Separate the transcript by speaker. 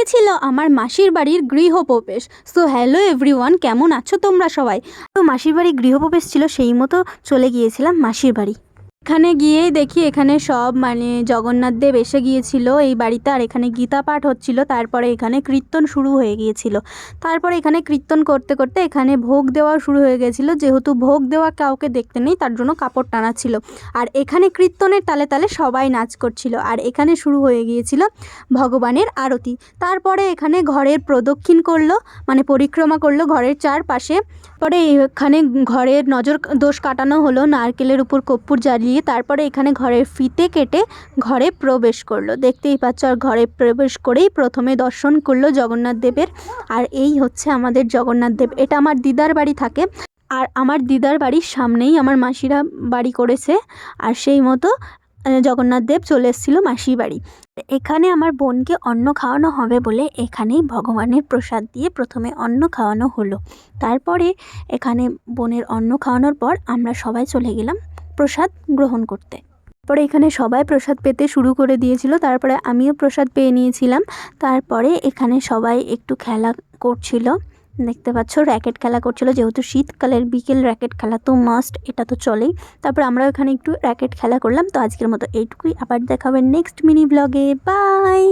Speaker 1: গিয়েছিল আমার মাসির বাড়ির গৃহপ্রবেশ। সো হ্যালো এভরিওয়ান, কেমন আছো তোমরা সবাই? তো মাসির বাড়ির গৃহপ্রবেশ ছিল, সেই মতো চলে গিয়েছিলাম মাসির বাড়ি। এখানে গিয়েই দেখি এখানে সব জগন্নাথ দেব এসে গিয়েছিল এই বাড়িতে, আর এখানে গীতা পাঠ হচ্ছিল। তারপরে এখানে কীর্তন শুরু হয়ে গিয়েছিল। তারপরে এখানে কীর্তন করতে করতে এখানে ভোগ দেওয়া শুরু হয়ে গেছিলো। যেহেতু ভোগ দেওয়া কাউকে দেখতে নেই, তার জন্য কাপড় টানা ছিল। আর এখানে কীর্তনের তালে তালে সবাই নাচ করছিল। আর এখানে শুরু হয়ে গিয়েছিল ভগবানের আরতি। তারপরে এখানে ঘরের প্রদক্ষিণ করলো, পরিক্রমা করলো ঘরের চারপাশে। পরে এখানে ঘরের নজর দোষ কাটানো হলো নারকেলের উপর কর্পূর জ্বালিয়ে। তারপরে এখানে ঘরের ফিতে কেটে ঘরে প্রবেশ করলো। দেখতেই পাচ্ছ, আর ঘরে প্রবেশ করেই প্রথমে দর্শন করলো জগন্নাথ দেবের। আর এই হচ্ছে আমাদের জগন্নাথ দেব। এটা আমার দিদার বাড়ি থাকে, আর আমার দিদার বাড়ির সামনেই আমার মাসিরা বাড়ি করেছে। আর সেই মতো জগন্নাথ দেব চলে এসেছিলো মাসির বাড়ি। এখানে আমার বোনকে অন্ন খাওয়ানো হবে বলে এখানেই ভগবানের প্রসাদ দিয়ে প্রথমে অন্ন খাওয়ানো হলো। তারপরে এখানে বোনের অন্ন খাওয়ানোর পর আমরা সবাই চলে গেলাম প্রসাদ গ্রহণ করতে। পরে এখানে সবাই প্রসাদ পেতে শুরু করে দিয়েছিল। তারপরে আমিও প্রসাদ পেয়ে নিয়েছিলাম। তারপরে এখানে সবাই একটু খেলা করছিল, দেখতে পাচ্ছ র্যাকেট খেলা করছিল। যেহেতু শীতকালের বিকেল র্যাকেট খেলা তো মাস্ট, এটা তো চলেই। তারপরে আমরা এখানে একটু র্যাকেট খেলা করলাম। তো আজকের মতো এইটুকুই, আবার দেখা হবে নেক্সট মিনি ব্লগে। বাই।